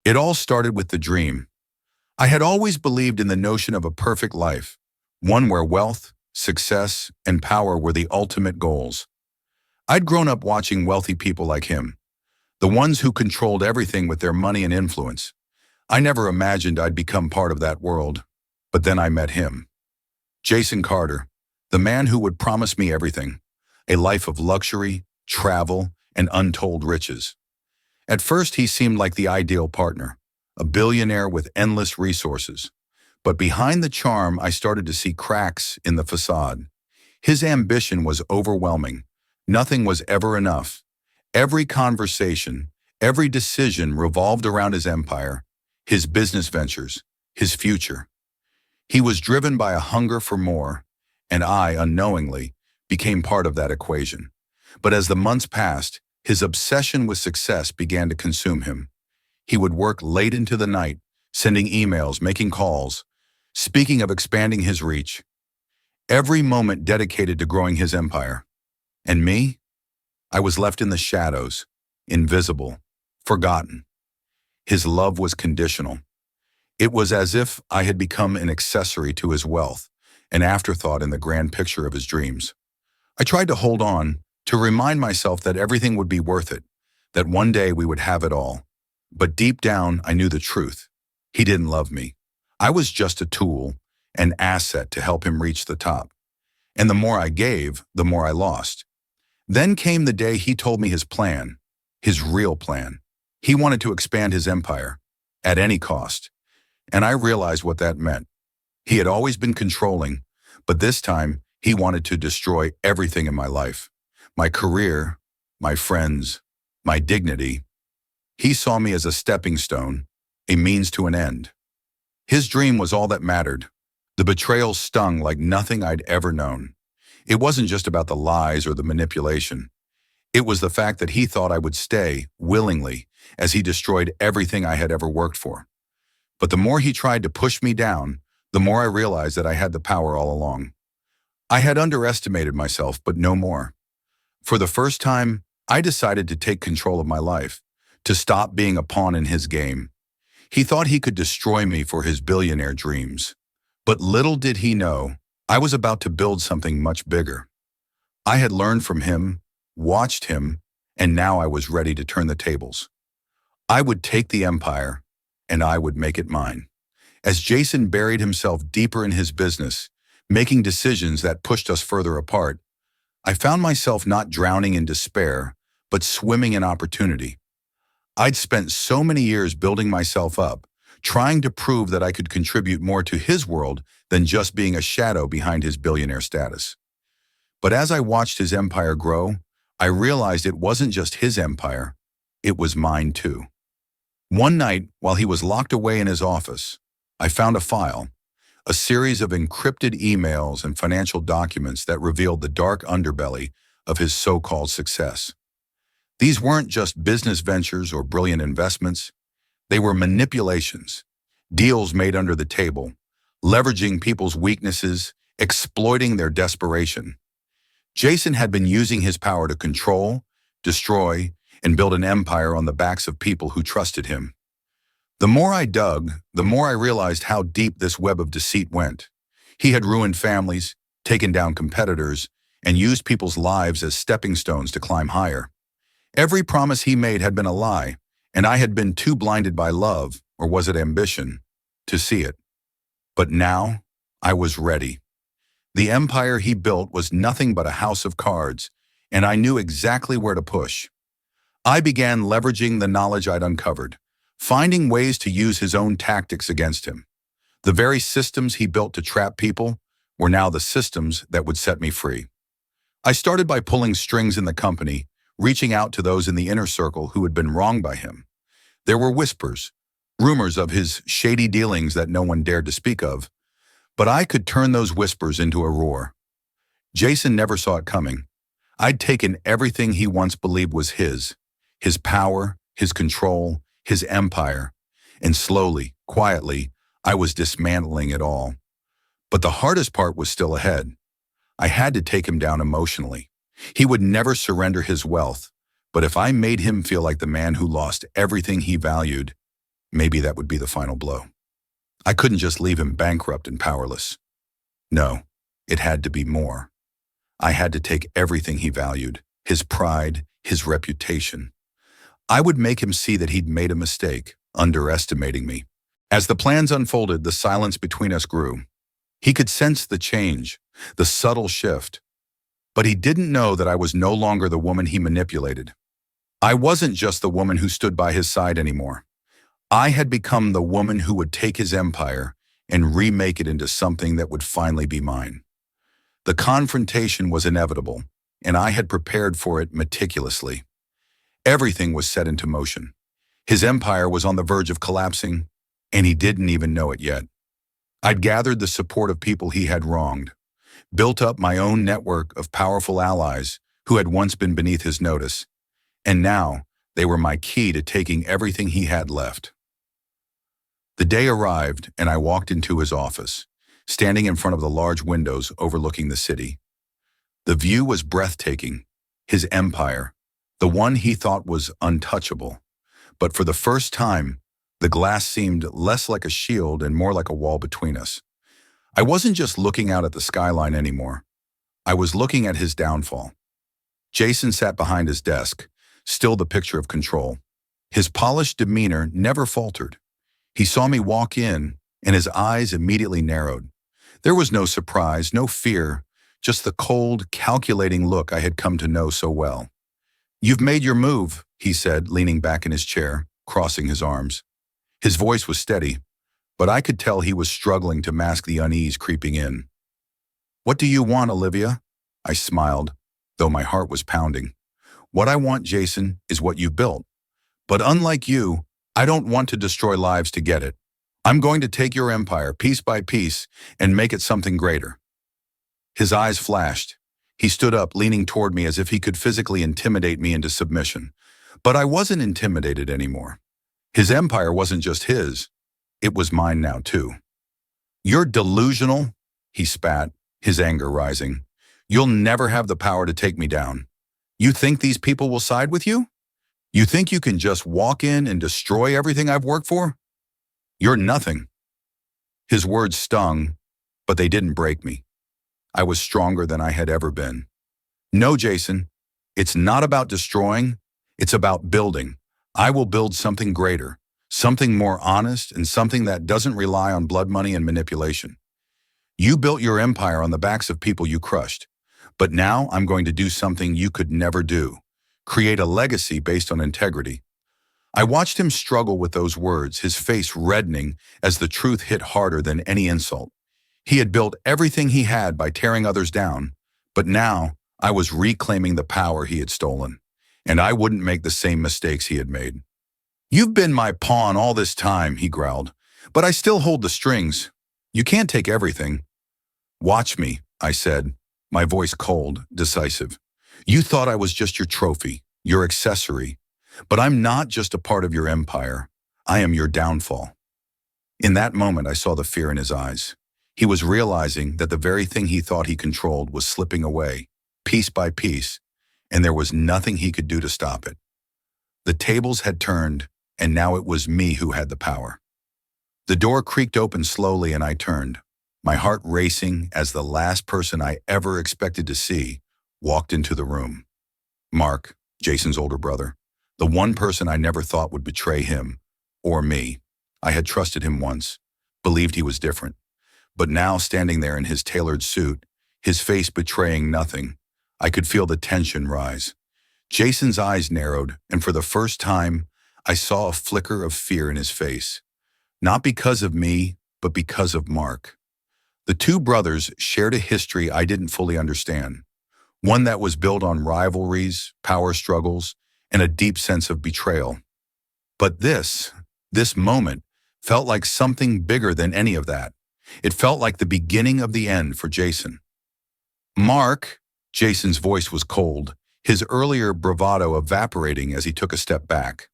It all started with the dream. I had always believed in the notion of a perfect life, one where wealth, success, and power were the ultimate goals. I'd grown up watching wealthy people like him, the ones who controlled everything with their money and influence. I never imagined I'd become part of that world, but then I met him. Jason Carter, the man who would promise me everything, a life of luxury, travel, and untold riches. At first, he seemed like the ideal partner, a billionaire with endless resources. But behind the charm, I started to see cracks in the facade. His ambition was overwhelming. Nothing was ever enough. Every conversation, every decision revolved around his empire, his business ventures, his future. He was driven by a hunger for more, and I, unknowingly, became part of that equation. But as the months passed, his obsession with success began to consume him. He would work late into the night, sending emails, making calls, speaking of expanding his reach. Every moment dedicated to growing his empire. And me? I was left in the shadows, invisible, forgotten. His love was conditional. It was as if I had become an accessory to his wealth, an afterthought in the grand picture of his dreams. I tried to hold on, to remind myself that everything would be worth it, that one day we would have it all. But deep down, I knew the truth. He didn't love me. I was just a tool, an asset to help him reach the top. And the more I gave, the more I lost. Then came the day he told me his plan, his real plan. He wanted to expand his empire, at any cost. And I realized what that meant. He had always been controlling, but this time he wanted to destroy everything in my life. My career, my friends, my dignity. He saw me as a stepping stone, a means to an end. His dream was all that mattered. The betrayal stung like nothing I'd ever known. It wasn't just about the lies or the manipulation. It was the fact that he thought I would stay, willingly, as he destroyed everything I had ever worked for. But the more he tried to push me down, the more I realized that I had the power all along. I had underestimated myself, but no more. For the first time, I decided to take control of my life, to stop being a pawn in his game. He thought he could destroy me for his billionaire dreams. But little did he know, I was about to build something much bigger. I had learned from him, watched him, and now I was ready to turn the tables. I would take the empire, and I would make it mine. As Jason buried himself deeper in his business, making decisions that pushed us further apart, I found myself not drowning in despair, but swimming in opportunity. I'd spent so many years building myself up, trying to prove that I could contribute more to his world than just being a shadow behind his billionaire status. But as I watched his empire grow, I realized it wasn't just his empire, it was mine too. One night, while he was locked away in his office, I found a file, a series of encrypted emails and financial documents that revealed the dark underbelly of his so-called success. These weren't just business ventures or brilliant investments. They were manipulations, deals made under the table, leveraging people's weaknesses, exploiting their desperation. Jason had been using his power to control, destroy, and build an empire on the backs of people who trusted him. The more I dug, the more I realized how deep this web of deceit went. He had ruined families, taken down competitors, and used people's lives as stepping stones to climb higher. Every promise he made had been a lie, and I had been too blinded by love, or was it ambition, to see it. But now, I was ready. The empire he built was nothing but a house of cards, and I knew exactly where to push. I began leveraging the knowledge I'd uncovered, finding ways to use his own tactics against him. The very systems he built to trap people were now the systems that would set me free. I started by pulling strings in the company, reaching out to those in the inner circle who had been wronged by him. There were whispers, rumors of his shady dealings that no one dared to speak of, but I could turn those whispers into a roar. Jason never saw it coming. I'd taken everything he once believed was his power, his control, his empire, and slowly, quietly, I was dismantling it all. But the hardest part was still ahead. I had to take him down emotionally. He would never surrender his wealth, but if I made him feel like the man who lost everything he valued, maybe that would be the final blow. I couldn't just leave him bankrupt and powerless. No, it had to be more. I had to take everything he valued, his pride, his reputation. I would make him see that he'd made a mistake, underestimating me. As the plans unfolded, the silence between us grew. He could sense the change, the subtle shift, but he didn't know that I was no longer the woman he manipulated. I wasn't just the woman who stood by his side anymore. I had become the woman who would take his empire and remake it into something that would finally be mine. The confrontation was inevitable, and I had prepared for it meticulously. Everything was set into motion. His empire was on the verge of collapsing, and he didn't even know it yet. I'd gathered the support of people he had wronged, built up my own network of powerful allies who had once been beneath his notice, and now they were my key to taking everything he had left. The day arrived, and I walked into his office, standing in front of the large windows overlooking the city. The view was breathtaking. His empire, the one he thought was untouchable. But for the first time, the glass seemed less like a shield and more like a wall between us. I wasn't just looking out at the skyline anymore. I was looking at his downfall. Jason sat behind his desk, still the picture of control. His polished demeanor never faltered. He saw me walk in, and his eyes immediately narrowed. There was no surprise, no fear, just the cold, calculating look I had come to know so well. "You've made your move," he said, leaning back in his chair, crossing his arms. His voice was steady, but I could tell he was struggling to mask the unease creeping in. "What do you want, Olivia?" I smiled, though my heart was pounding. "What I want, Jason, is what you built. But unlike you, I don't want to destroy lives to get it. I'm going to take your empire, piece by piece, and make it something greater." His eyes flashed. He stood up, leaning toward me as if he could physically intimidate me into submission. But I wasn't intimidated anymore. His empire wasn't just his. It was mine now, too. "You're delusional," he spat, his anger rising. "You'll never have the power to take me down. You think these people will side with you? You think you can just walk in and destroy everything I've worked for? You're nothing." His words stung, but they didn't break me. I was stronger than I had ever been. "No, Jason, it's not about destroying. It's about building. I will build something greater, something more honest, and something that doesn't rely on blood money and manipulation. You built your empire on the backs of people you crushed. But now I'm going to do something you could never do. Create a legacy based on integrity." I watched him struggle with those words, his face reddening as the truth hit harder than any insult. He had built everything he had by tearing others down, but now I was reclaiming the power he had stolen, and I wouldn't make the same mistakes he had made. "You've been my pawn all this time," he growled, "but I still hold the strings. You can't take everything." "Watch me," I said, my voice cold, decisive. "You thought I was just your trophy, your accessory, but I'm not just a part of your empire. I am your downfall." In that moment, I saw the fear in his eyes. He was realizing that the very thing he thought he controlled was slipping away, piece by piece, and there was nothing he could do to stop it. The tables had turned, and now it was me who had the power. The door creaked open slowly, and I turned, my heart racing as the last person I ever expected to see walked into the room. Mark, Jason's older brother, the one person I never thought would betray him, or me. I had trusted him once, believed he was different. But now, standing there in his tailored suit, his face betraying nothing, I could feel the tension rise. Jason's eyes narrowed, and for the first time, I saw a flicker of fear in his face. Not because of me, but because of Mark. The two brothers shared a history I didn't fully understand, one that was built on rivalries, power struggles, and a deep sense of betrayal. But this moment, felt like something bigger than any of that. It felt like the beginning of the end for Jason. "Mark," Jason's voice was cold, his earlier bravado evaporating as he took a step back.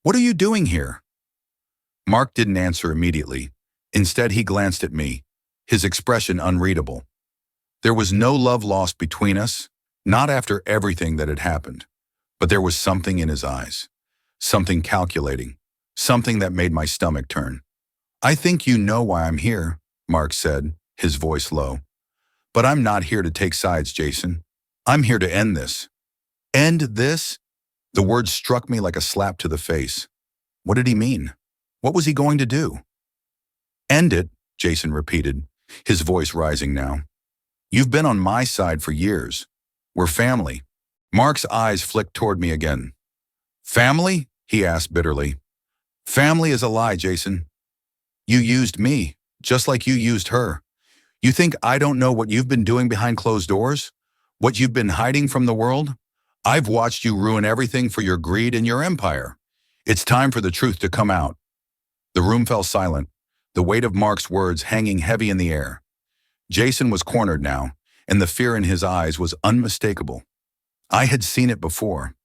"What are you doing here?" Mark didn't answer immediately. Instead, he glanced at me, his expression unreadable. There was no love lost between us, not after everything that had happened, but there was something in his eyes, something calculating, something that made my stomach turn. I think you know why I'm here, Mark said, his voice low. But I'm not here to take sides, Jason. I'm here to end this. End this? The word struck me like a slap to the face. What did he mean? What was he going to do? End it, Jason repeated, his voice rising now. You've been on my side for years. We're family. Mark's eyes flicked toward me again. Family? He asked bitterly. Family is a lie, Jason. You used me, just like you used her. You think I don't know what you've been doing behind closed doors? What you've been hiding from the world? I've watched you ruin everything for your greed and your empire. It's time for the truth to come out. The room fell silent, the weight of Mark's words hanging heavy in the air. Jason was cornered now, and the fear in his eyes was unmistakable. I had seen it before,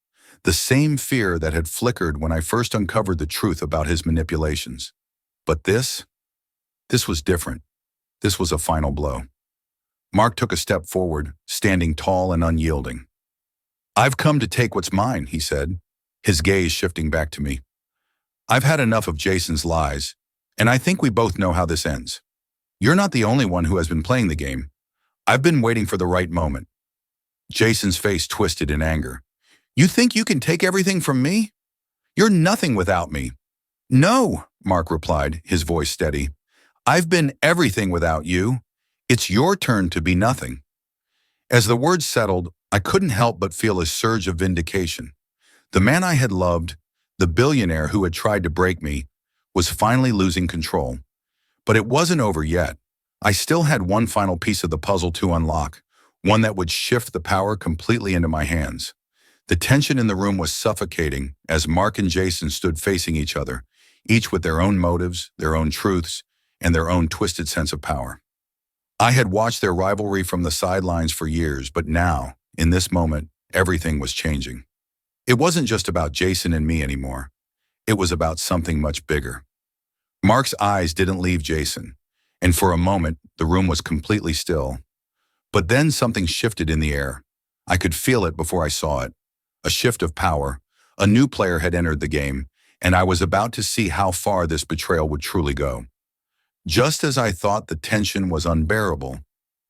the same fear that had flickered when I first uncovered the truth about his manipulations. But this was different. This was a final blow. Mark took a step forward, standing tall and unyielding. I've come to take what's mine, he said, his gaze shifting back to me. I've had enough of Jason's lies, and I think we both know how this ends. You're not the only one who has been playing the game. I've been waiting for the right moment. Jason's face twisted in anger. You think you can take everything from me? You're nothing without me. No, Mark replied, his voice steady. I've been everything without you. It's your turn to be nothing. As the words settled, I couldn't help but feel a surge of vindication. The man I had loved, the billionaire who had tried to break me, was finally losing control. But it wasn't over yet. I still had one final piece of the puzzle to unlock, one that would shift the power completely into my hands. The tension in the room was suffocating as Mark and Jason stood facing each other, each with their own motives, their own truths, and their own twisted sense of power. I had watched their rivalry from the sidelines for years, but now, in this moment, everything was changing. It wasn't just about Jason and me anymore. It was about something much bigger. Mark's eyes didn't leave Jason, and for a moment, the room was completely still. But then something shifted in the air. I could feel it before I saw it. A shift of power. A new player had entered the game, and I was about to see how far this betrayal would truly go. Just as I thought the tension was unbearable,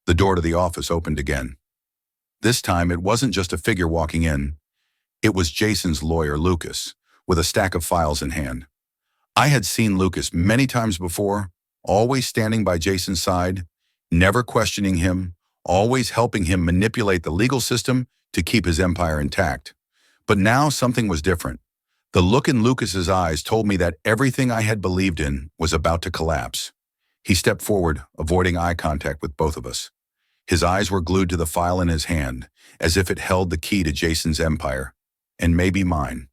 the door to the office opened again. This time, it wasn't just a figure walking in. It was Jason's lawyer, Lucas, with a stack of files in hand. I had seen Lucas many times before, always standing by Jason's side, never questioning him, always helping him manipulate the legal system to keep his empire intact. But now something was different. The look in Lucas's eyes told me that everything I had believed in was about to collapse. He stepped forward, avoiding eye contact with both of us. His eyes were glued to the file in his hand, as if it held the key to Jason's empire, and maybe mine.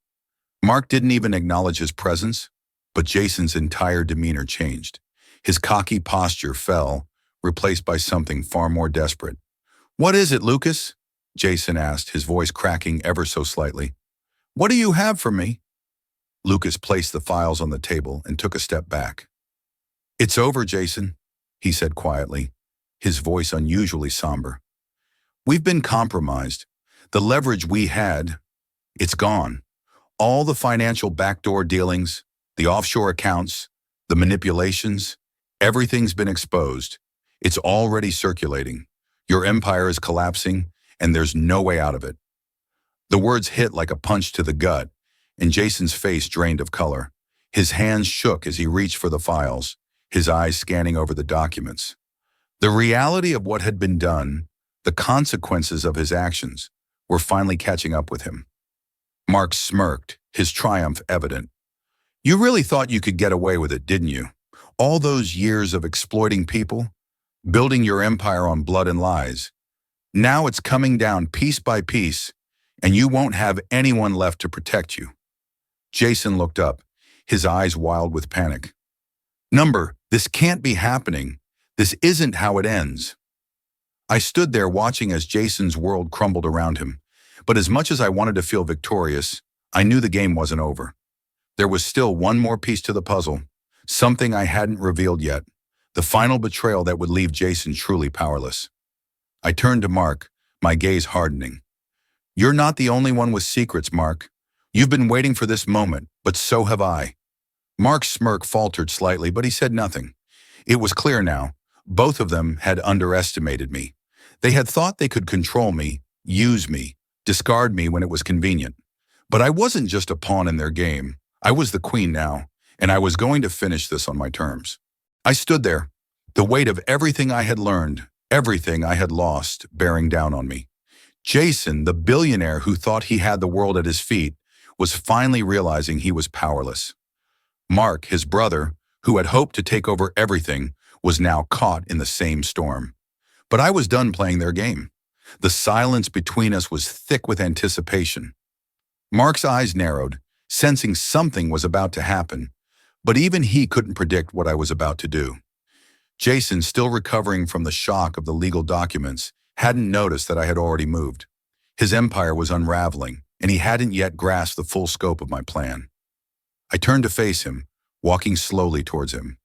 Mark didn't even acknowledge his presence, but Jason's entire demeanor changed. His cocky posture fell, replaced by something far more desperate. "What is it, Lucas?" Jason asked, his voice cracking ever so slightly. "What do you have for me?" Lucas placed the files on the table and took a step back. "It's over, Jason," he said quietly, his voice unusually somber. "We've been compromised. The leverage we had, it's gone. All the financial backdoor dealings, the offshore accounts, the manipulations, everything's been exposed. It's already circulating. Your empire is collapsing, and there's no way out of it." The words hit like a punch to the gut, and Jason's face drained of color. His hands shook as he reached for the files, his eyes scanning over the documents. The reality of what had been done, the consequences of his actions, were finally catching up with him. Mark smirked, his triumph evident. "You really thought you could get away with it, didn't you? All those years of exploiting people, building your empire on blood and lies. Now it's coming down piece by piece, and you won't have anyone left to protect you." Jason looked up, his eyes wild with panic. This can't be happening. This isn't how it ends." I stood there watching as Jason's world crumbled around him, but as much as I wanted to feel victorious, I knew the game wasn't over. There was still one more piece to the puzzle, something I hadn't revealed yet, the final betrayal that would leave Jason truly powerless. I turned to Mark, my gaze hardening. "You're not the only one with secrets, Mark. You've been waiting for this moment, but so have I." Mark's smirk faltered slightly, but he said nothing. It was clear now. Both of them had underestimated me. They had thought they could control me, use me, discard me when it was convenient. But I wasn't just a pawn in their game. I was the queen now, and I was going to finish this on my terms. I stood there, the weight of everything I had learned, everything I had lost, bearing down on me. Jason, the billionaire who thought he had the world at his feet, was finally realizing he was powerless. Mark, his brother, who had hoped to take over everything, was now caught in the same storm. But I was done playing their game. The silence between us was thick with anticipation. Mark's eyes narrowed, sensing something was about to happen, but even he couldn't predict what I was about to do. Jason, still recovering from the shock of the legal documents, hadn't noticed that I had already moved. His empire was unraveling, and he hadn't yet grasped the full scope of my plan. I turned to face him, walking slowly towards him.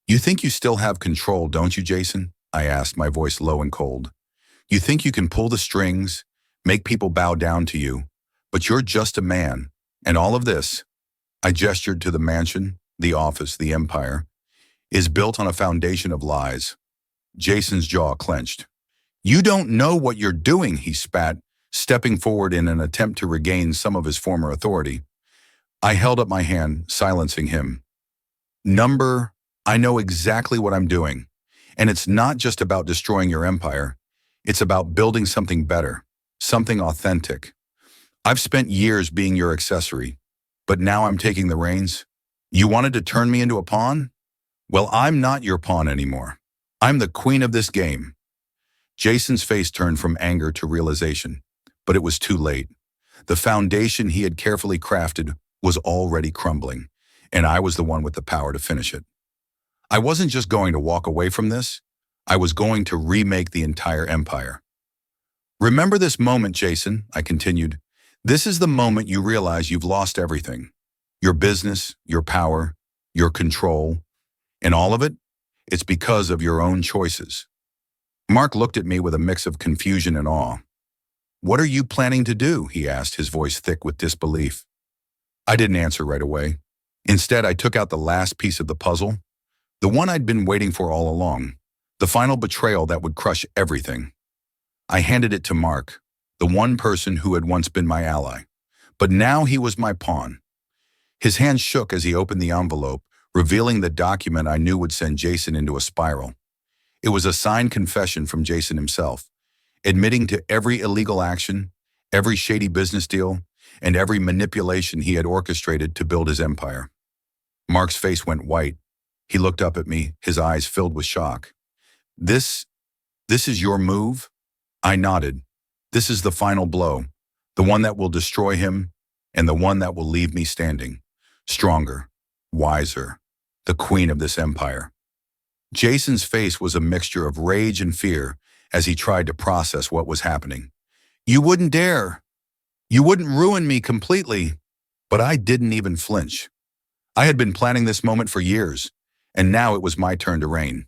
"You think you still have control, don't you, Jason?" I asked, my voice low and cold. "You think you can pull the strings, make people bow down to you, but you're just a man, and all of this," I gestured to the mansion, the office, the empire, "is built on a foundation of lies." Jason's jaw clenched. "You don't know what you're doing," he spat, stepping forward in an attempt to regain some of his former authority. I held up my hand, silencing him. I know exactly what I'm doing. And it's not just about destroying your empire. It's about building something better, something authentic. I've spent years being your accessory, but now I'm taking the reins. You wanted to turn me into a pawn? Well, I'm not your pawn anymore. I'm the queen of this game." Jason's face turned from anger to realization, but it was too late. The foundation he had carefully crafted was already crumbling, and I was the one with the power to finish it. I wasn't just going to walk away from this. I was going to remake the entire empire. "Remember this moment, Jason," I continued. "This is the moment you realize you've lost everything. Your business, your power, your control, and all of it, it's because of your own choices." Mark looked at me with a mix of confusion and awe. "What are you planning to do?" he asked, his voice thick with disbelief. I didn't answer right away. Instead, I took out the last piece of the puzzle, the one I'd been waiting for all along, the final betrayal that would crush everything. I handed it to Mark, the one person who had once been my ally, but now he was my pawn. His hand shook as he opened the envelope, revealing the document I knew would send Jason into a spiral. It was a signed confession from Jason himself, admitting to every illegal action, every shady business deal, and every manipulation he had orchestrated to build his empire. Mark's face went white. He looked up at me, his eyes filled with shock. This is your move?" I nodded. "This is the final blow, the one that will destroy him, and the one that will leave me standing, stronger, wiser, the queen of this empire." Jason's face was a mixture of rage and fear as he tried to process what was happening. "You wouldn't dare. You wouldn't ruin me completely." But I didn't even flinch. I had been planning this moment for years, and now it was my turn to reign.